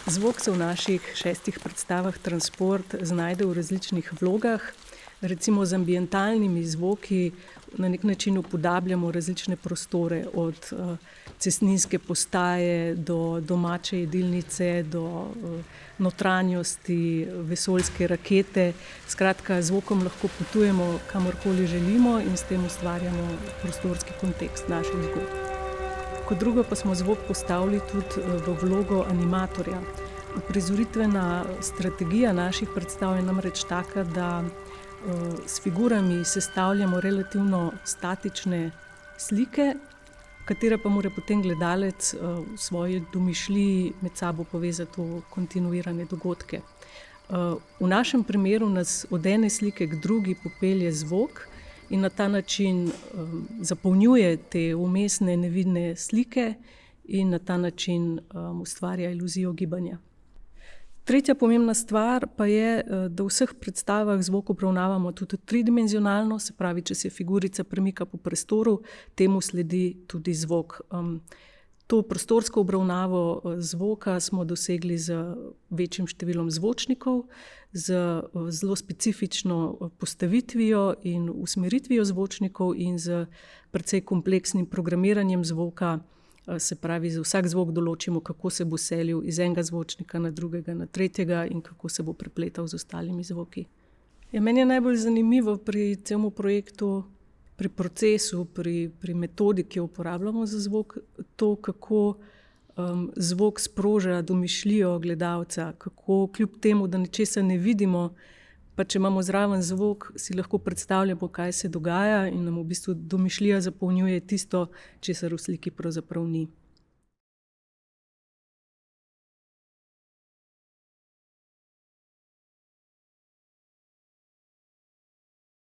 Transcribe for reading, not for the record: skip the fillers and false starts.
Zvok se v naših 6 predstavah Transport znajde v različnih vlogah. Recimo z ambientalnimi zvoki na nek način upodabljamo različne prostore, od cestninske postaje do domače jedilnice, do notranjosti vesoljske rakete. Skratka, zvokom lahko potujemo kamorkoli želimo in s tem ustvarjamo prostorski kontekst naših zgodb. Kot drugo pa smo zvok postavili tudi v vlogo animatorja. Uprizoritvena strategija naših predstav je namreč taka, da s figurami sestavljamo relativno statične slike, katere pa mora potem gledalec v svoji domišljiji med sabo povezati v kontinuirane dogodke. V našem primeru nas od ene slike k drugi popelje zvok in na ta način zapolnjuje te vmesne nevidne slike in na ta način ustvarja iluzijo gibanja. Tretja pomembna stvar pa je, da v vseh predstavah zvok obravnavamo tudi tridimenzionalno, se pravi, če se figurica premika po prostoru, temu sledi tudi zvok. To prostorsko obravnavo zvoka smo dosegli z večjim številom zvočnikov, z zelo specifično postavitvijo in usmeritvijo zvočnikov in z precej kompleksnim programiranjem zvoka. Se pravi, za vsak zvok določimo, kako se bo selil iz enega zvočnika na drugega, na tretjega in kako se bo prepletal z ostalimi zvoki. Meni je najbolj zanimivo pri celem projektu, pri procesu, pri metodi, ki jo uporabljamo za zvok, to, kako zvok sproža domišljijo gledalca, kako kljub temu, da nečesa ne vidimo, pa če imamo zraven zvok, si lahko predstavljamo, kaj se dogaja in nam v bistvu domišljija zapolnjuje tisto, česar v sliki pravzaprav ni.